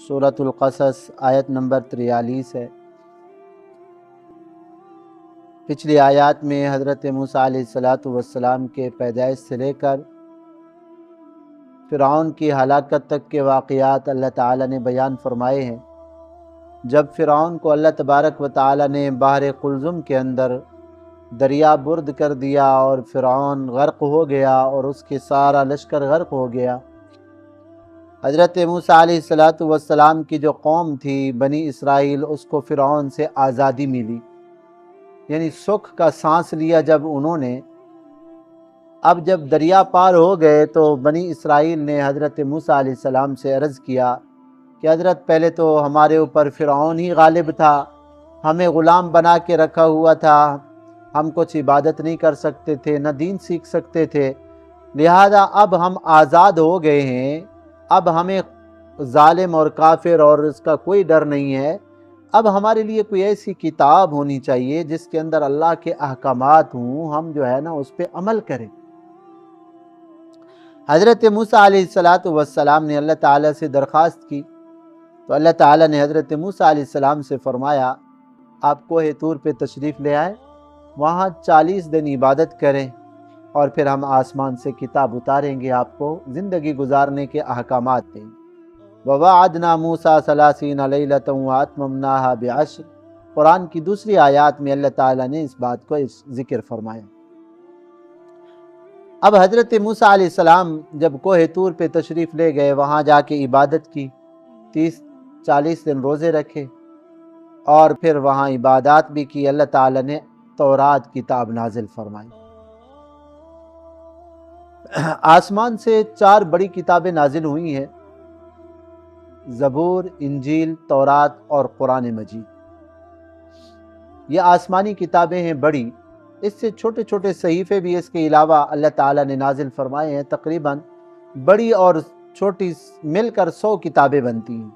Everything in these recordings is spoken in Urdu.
سورۃ القصص آیت نمبر 43 ہے۔ پچھلی آیات میں حضرت موسیٰ علیہ السلام کے پیدائش سے لے کر فرعون کی ہلاکت تک کے واقعات اللہ تعالیٰ نے بیان فرمائے ہیں۔ جب فرعون کو اللہ تبارک و تعالیٰ نے بحر قلزم کے اندر دریا برد کر دیا اور فرعون غرق ہو گیا اور اس کے سارا لشکر غرق ہو گیا، حضرت موسیٰ علیہ السلام کی جو قوم تھی بنی اسرائیل، اس کو فرعون سے آزادی ملی، یعنی سکھ کا سانس لیا جب انہوں نے۔ اب جب دریا پار ہو گئے تو بنی اسرائیل نے حضرت موسیٰ علیہ السلام سے عرض کیا کہ حضرت پہلے تو ہمارے اوپر فرعون ہی غالب تھا، ہمیں غلام بنا کے رکھا ہوا تھا، ہم کچھ عبادت نہیں کر سکتے تھے، نہ دین سیکھ سکتے تھے، لہذا اب ہم آزاد ہو گئے ہیں، اب ہمیں ظالم اور کافر اور اس کا کوئی ڈر نہیں ہے۔ اب ہمارے لیے کوئی ایسی کتاب ہونی چاہیے جس کے اندر اللہ کے احکامات ہوں، ہم جو ہے نا اس پہ عمل کریں۔ حضرت موسیٰ علیہ السلام نے اللہ تعالیٰ سے درخواست کی تو اللہ تعالیٰ نے حضرت موسیٰ علیہ السلام سے فرمایا آپ کوہ طور پہ تشریف لے آئے، وہاں 40 دن عبادت کریں اور پھر ہم آسمان سے کتاب اتاریں گے، آپ کو زندگی گزارنے کے احکامات دیں گے۔ وَوَعَدْنَا مُوسَىٰ 30 لَيْلَةً وَأَتْمَمْنَاهَا بِعَشْرٍ، قرآن کی دوسری آیات میں اللہ تعالیٰ نے اس بات کو ذکر فرمایا۔ اب حضرت موسیٰ علیہ السلام جب کوہ طور پہ تشریف لے گئے، وہاں جا کے عبادت کی، 40 دن روزے رکھے اور پھر وہاں عبادات بھی کی۔ اللہ تعالیٰ نے تورات کتاب نازل فرمائی۔ آسمان سے 4 بڑی کتابیں نازل ہوئی ہیں، زبور، انجیل، تورات اور قرآن مجید۔ یہ آسمانی کتابیں ہیں بڑی، اس سے چھوٹے چھوٹے صحیفے بھی اس کے علاوہ اللہ تعالیٰ نے نازل فرمائے ہیں۔ تقریباً بڑی اور چھوٹی مل کر 100 کتابیں بنتی ہیں۔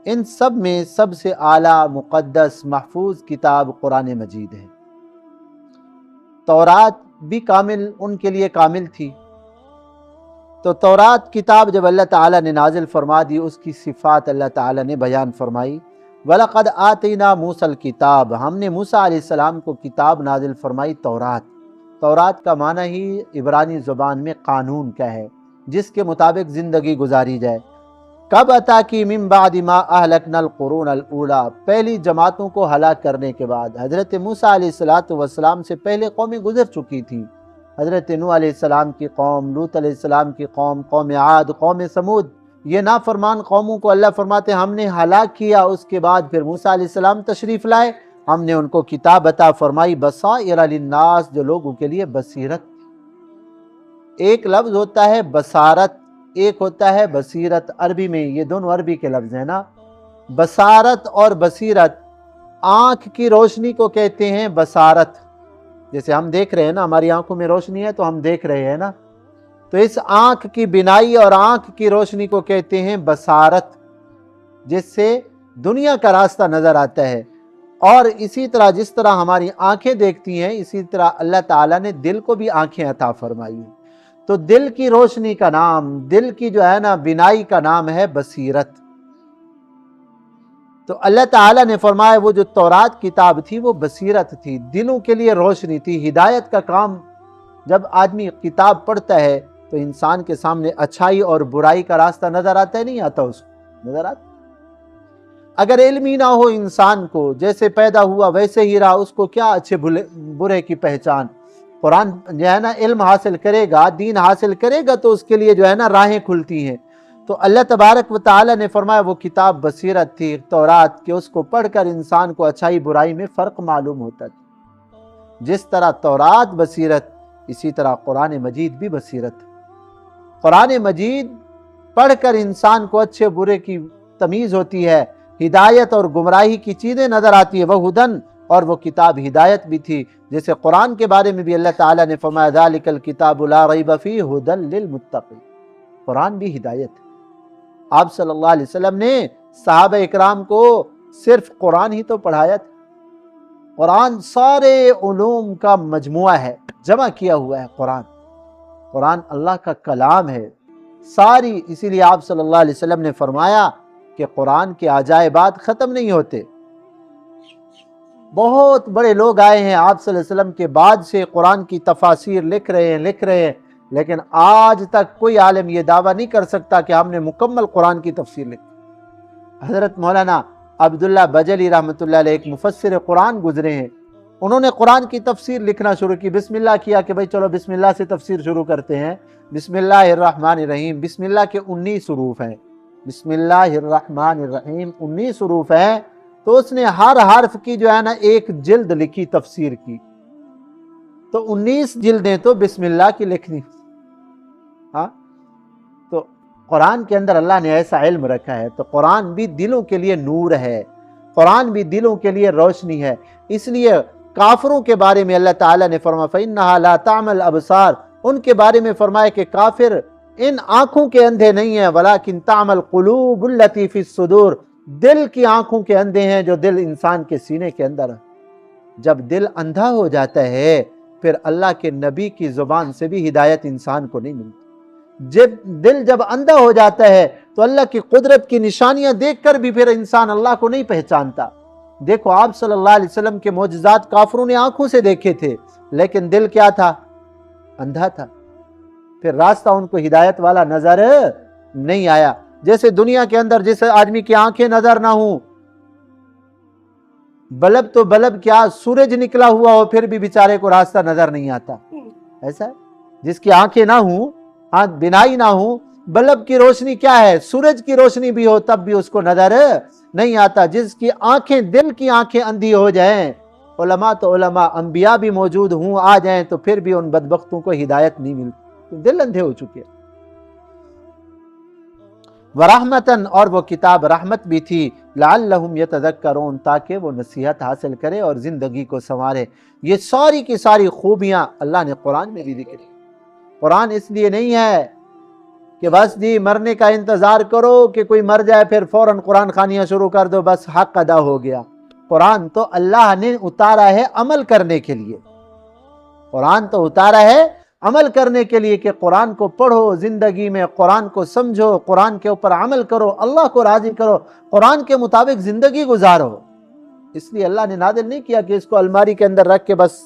ان سب میں سب سے اعلیٰ، مقدس، محفوظ کتاب قرآن مجید ہے۔ تورات بھی کامل، ان کے لیے کامل تھی۔ تو تورات کتاب جب اللہ تعالیٰ نے نازل فرما دی، اس کی صفات اللہ تعالیٰ نے بیان فرمائی۔ وَلَقَدْ آتَيْنَا مُوسَى الْكِتَابَ، ہم نے موسیٰ علیہ السلام کو کتاب نازل فرمائی تورات۔ تورات کا معنی ہی عبرانی زبان میں قانون کا ہے، جس کے مطابق زندگی گزاری جائے۔ کب عطا کی؟ من بعد ما اہلکنا القرون الاولی، پہلی جماعتوں کو ہلاک کرنے کے بعد۔ حضرت موسیٰ علیہ السلام سے پہلے قومیں گزر چکی تھیں، حضرت نوح علیہ السلام کی قوم، لوط علیہ السلام کی قوم، قوم عاد، قوم سمود۔ یہ نافرمان قوموں کو اللہ فرماتے ہم نے ہلاک کیا۔ اس کے بعد پھر موسیٰ علیہ السلام تشریف لائے، ہم نے ان کو کتاب عطا فرمائی، بصائر للناس، جو لوگوں کے لیے بصیرت۔ ایک لفظ ہوتا ہے بصارت، ایک ہوتا ہے بصیرت، عربی میں یہ دونوں عربی کے لفظ ہیں نا۔ بصارت اور بصیرت، آنکھ کی روشنی کو کہتے ہیں بصارت۔ جیسے ہم دیکھ رہے ہیں نا، ہماری آنکھوں میں روشنی ہے تو ہم دیکھ رہے ہیں نا، تو اس آنکھ کی بینائی اور آنکھ کی روشنی کو کہتے ہیں بصارت، جس سے دنیا کا راستہ نظر آتا ہے۔ اور اسی طرح جس طرح ہماری آنکھیں دیکھتی ہیں، اسی طرح اللہ تعالیٰ نے دل کو بھی آنکھیں عطا فرمائی ہیں۔ تو دل کی روشنی کا نام، دل کی جو ہے نا بینائی کا نام ہے بصیرت۔ تو اللہ تعالیٰ نے فرمایا وہ جو تورات کتاب تھی وہ بصیرت تھی، دلوں کے لیے روشنی تھی، ہدایت کا کام۔ جب آدمی کتاب پڑھتا ہے تو انسان کے سامنے اچھائی اور برائی کا راستہ نظر آتا ہے، نہیں آتا؟ اس کو نظر آتا۔ اگر علم ہی نہ ہو انسان کو، جیسے پیدا ہوا ویسے ہی رہا، اس کو کیا اچھے برے کی پہچان؟ قرآن جو ہے نا علم حاصل کرے گا، دین حاصل کرے گا تو اس کے لیے جو ہے نا راہیں کھلتی ہیں۔ تو اللہ تبارک و تعالیٰ نے فرمایا وہ کتاب بصیرت تھی تورات، کہ اس کو پڑھ کر انسان کو اچھائی برائی میں فرق معلوم ہوتا تھا۔ جس طرح تورات بصیرت، اسی طرح قرآن مجید بھی بصیرت۔ قرآن مجید پڑھ کر انسان کو اچھے برے کی تمیز ہوتی ہے، ہدایت اور گمراہی کی چیزیں نظر آتی ہے۔ وہ ہدن، اور وہ کتاب ہدایت بھی تھی۔ جیسے قرآن کے بارے میں بھی اللہ تعالیٰ نے فرمایا ذالک الکتاب لا ریب فیہ ھدی للمتقین، قرآن بھی ہدایت ہے۔ آپ صلی اللہ علیہ وسلم نے صحابہ اکرام کو صرف قرآن ہی تو پڑھایا تھا۔ قرآن سارے علوم کا مجموعہ ہے، جمع کیا ہوا ہے قرآن۔ قرآن اللہ کا کلام ہے ساری، اسی لیے آپ صلی اللہ علیہ وسلم نے فرمایا کہ قرآن کے عجائبات ختم نہیں ہوتے. بہت بڑے لوگ آئے ہیں آپ صلی اللہ علیہ وسلم کے بعد سے قرآن کی تفاسیر لکھ رہے ہیں, لیکن آج تک کوئی عالم یہ دعویٰ نہیں کر سکتا کہ ہم نے مکمل قرآن کی تفسیر لکھی. حضرت مولانا عبداللہ بجلی رحمۃ اللہ علیہ ایک مفسر قرآن گزرے ہیں, انہوں نے قرآن کی تفسیر لکھنا شروع کی. بسم اللہ کیا کہ بھئی چلو بسم اللہ سے تفسیر شروع کرتے ہیں. بسم اللہ الرحمن الرحیم, بسم اللہ کے 19 حروف ہیں. بسم اللہ الرحمن الرحیم 19 حروف ہیں. تو اس نے ہر حرف کی جو ہے نا ایک جلد لکھی تفسیر کی. تو 19 جلدیں تو بسم اللہ کی لکھنی. ہاں, تو قرآن کے اندر اللہ نے ایسا علم رکھا ہے. تو قرآن بھی دلوں کے لیے نور ہے, قرآن بھی دلوں کے لیے روشنی ہے. اس لیے کافروں کے بارے میں اللہ تعالیٰ نے فرمایا فَإِنَّهَا لَا تَعْمَى الْأَبْصَارُ, ان کے بارے میں فرمایا کہ کافر ان آنکھوں کے اندھے نہیں ہیں, وَلَكِنْ تَعْمَى الْقُلُوبُ الَّتِي فِي الصُّدُورِ, دل کی آنکھوں کے اندھے ہیں جو دل انسان کے سینے کے اندر ہے. جب دل اندھا ہو جاتا ہے پھر اللہ کے نبی کی زبان سے بھی ہدایت انسان کو نہیں ملتی. جب اندھا ہو جاتا ہے تو اللہ کی قدرت کی نشانیاں دیکھ کر بھی پھر انسان اللہ کو نہیں پہچانتا. دیکھو آپ صلی اللہ علیہ وسلم کے معجزات کافروں نے آنکھوں سے دیکھے تھے, لیکن دل کیا تھا؟ اندھا تھا. پھر راستہ ان کو ہدایت والا نظر نہیں آیا. جیسے دنیا کے اندر جس آدمی کی آنکھیں نظر نہ ہوں, بلب تو بلب کیا سورج نکلا ہوا ہو پھر بھی بیچارے کو راستہ نظر نہیں آتا. ایسا ہے جس کی آنکھیں نہ ہوں, بینائی نہ ہوں, بلب کی روشنی کیا ہے, سورج کی روشنی بھی ہو تب بھی اس کو نظر نہیں آتا. جس کی آنکھیں دل کی آنکھیں اندھی ہو جائیں, علماء تو علماء انبیاء بھی موجود ہوں آ جائیں تو پھر بھی ان بدبختوں کو ہدایت نہیں ملتی, دل اندھے ہو چکے. وَرَحْمَةً, اور وہ کتاب رحمت بھی تھی, لَعَلَّهُمْ يَتَذَكَّرُونَ, تاکہ وہ نصیحت حاصل کرے اور زندگی کو سنوارے. یہ ساری کی ساری خوبیاں اللہ نے قرآن میں بھی ذکر. قرآن اس لیے نہیں ہے کہ بس جی مرنے کا انتظار کرو کہ کوئی مر جائے پھر فوراً قرآن خوانیاں شروع کر دو بس حق ادا ہو گیا. قرآن تو اللہ نے اتارا ہے عمل کرنے کے لیے. قرآن تو اتارا ہے عمل کرنے کے لیے کہ قرآن کو پڑھو, زندگی میں قرآن کو سمجھو, قرآن کے اوپر عمل کرو, اللہ کو راضی کرو, قرآن کے مطابق زندگی گزارو. اس لیے اللہ نے نازل نہیں کیا کہ اس کو الماری کے اندر رکھ کے بس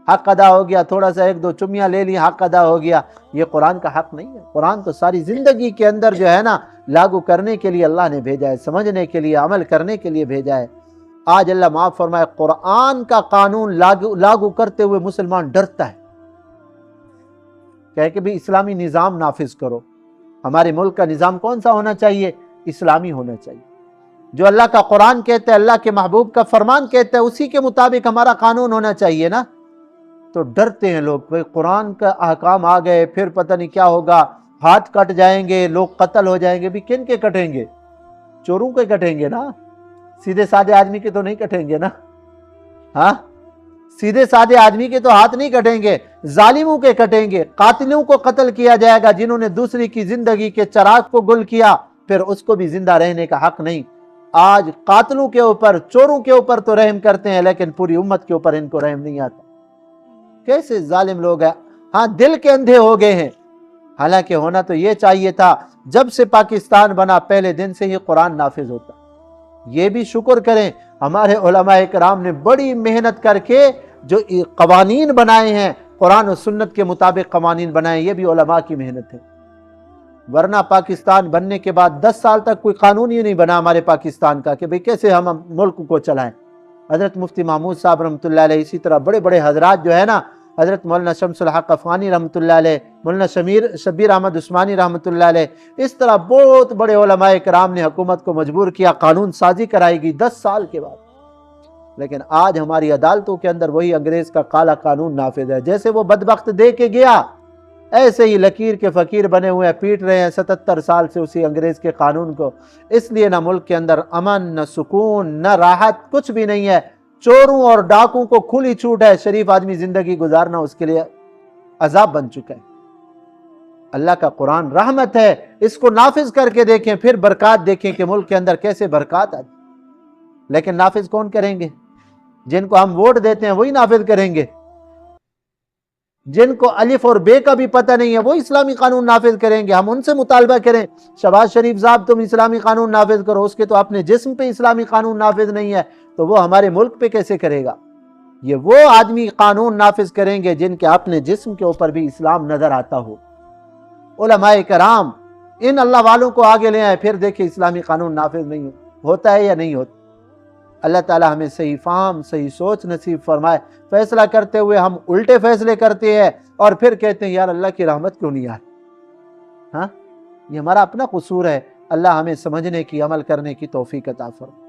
حق ادا ہو گیا, تھوڑا سا ایک دو چمیاں لے لی حق ادا ہو گیا. یہ قرآن کا حق نہیں ہے. قرآن تو ساری زندگی کے اندر جو ہے نا لاگو کرنے کے لیے اللہ نے بھیجا ہے, سمجھنے کے لیے, عمل کرنے کے لیے بھیجا ہے. آج اللہ معاف فرمائے قرآن کا قانون لاگو کرتے ہوئے مسلمان ڈرتا ہے کہ بھی اسلامی نظام نافذ کرو. ہمارے ملک کا نظام کون سا ہونا چاہیے؟ اسلامی ہونا چاہیے. جو اللہ کا قرآن کہتا ہے, اللہ کے محبوب کا فرمان کہتا ہے, اسی کے مطابق ہمارا قانون ہونا چاہیے نا. تو ڈرتے ہیں لوگ, بھئی قرآن کا احکام آ گئے پھر پتہ نہیں کیا ہوگا, ہاتھ کٹ جائیں گے, لوگ قتل ہو جائیں گے. بھی کن کے کٹیں گے؟ چوروں کے کٹیں گے نا, سیدھے سادے آدمی کے تو نہیں کٹیں گے نا. ہاں, سیدھے سادے آدمی کے تو ہاتھ نہیں کٹیں گے, ظالموں کے کٹیں گے. قاتلوں کو قتل کیا جائے گا جنہوں نے دوسری کی زندگی کے چراغ کو گل کیا, پھر اس کو بھی زندہ رہنے کا حق نہیں. آج قاتلوں کے اوپر, چوروں کے اوپر تو رحم کرتے ہیں لیکن پوری امت کے اوپر ان کو رحم نہیں آتا. کیسے ظالم لوگ ہیں. ہاں, دل کے اندھے ہو گئے ہیں. حالانکہ ہونا تو یہ چاہیے تھا جب سے پاکستان بنا پہلے دن سے ہی قرآن نافذ ہوتا. یہ بھی شکر کریں ہمارے علماء کرام نے بڑی محنت کر کے جو قوانین بنائے ہیں, قرآن و سنت کے مطابق قوانین بنائے, یہ بھی علماء کی محنت ہے. ورنہ پاکستان بننے کے بعد 10 سال تک کوئی قانون ہی نہیں بنا ہمارے پاکستان کا کہ بھئی کیسے ہم ملک کو چلائیں. حضرت مفتی محمود صاحب رحمۃ اللہ علیہ, اسی طرح بڑے بڑے حضرات جو ہے نا, حضرت مولانا شمس الحق افغانی رحمۃ اللہ علیہ, مولانا شبیر احمد عثمانی رحمۃ اللہ علیہ, اس طرح بہت بڑے علماء کرام نے حکومت کو مجبور کیا, قانون سازی کرائی گئی 10 سال کے بعد. لیکن آج ہماری عدالتوں کے اندر وہی انگریز کا کالا قانون نافذ ہے. جیسے وہ بدبخت دے کے گیا ایسے ہی لکیر کے فقیر بنے ہوئے ہیں, پیٹ رہے ہیں 77 سال سے اسی انگریز کے قانون کو. اس لیے نہ ملک کے اندر امن, نہ سکون, نہ راحت, کچھ بھی نہیں ہے. چوروں اور ڈاکوں کو کھلی چھوٹ ہے, شریف آدمی زندگی گزارنا اس کے لیے عذاب بن چکا ہے. اللہ کا قرآن رحمت ہے, اس کو نافذ کر کے دیکھیں, پھر برکات دیکھیں کہ ملک کے اندر کیسے برکات آتی. لیکن نافذ کون کریں گے؟ جن کو ہم ووٹ دیتے ہیں وہی نافذ کریں گے. جن کو الف اور بے کا بھی پتہ نہیں ہے وہ اسلامی قانون نافذ کریں گے. ہم ان سے مطالبہ کریں شہباز شریف صاحب تم اسلامی قانون نافذ کرو، اس کے تو اپنے جسم پہ اسلامی قانون نافذ نہیں ہے تو وہ ہمارے ملک پہ کیسے کرے گا؟ یہ وہ آدمی قانون نافذ کریں گے جن کے اپنے جسم کے اوپر بھی اسلام نظر آتا ہو. علماء کرام ان اللہ والوں کو آگے لے آئے، پھر دیکھیں اسلامی قانون نافذ نہیں ہوتا ہے یا نہیں ہوتا. اللہ تعالی ہمیں صحیح فہم، صحیح سوچ نصیب فرمائے. فیصلہ کرتے ہوئے ہم الٹے فیصلے کرتے ہیں اور پھر کہتے ہیں یار اللہ کی رحمت کیوں نہیں آئی. ہاں، یہ ہمارا اپنا قصور ہے. اللہ ہمیں سمجھنے کی، عمل کرنے کی توفیق عطا فرمائے.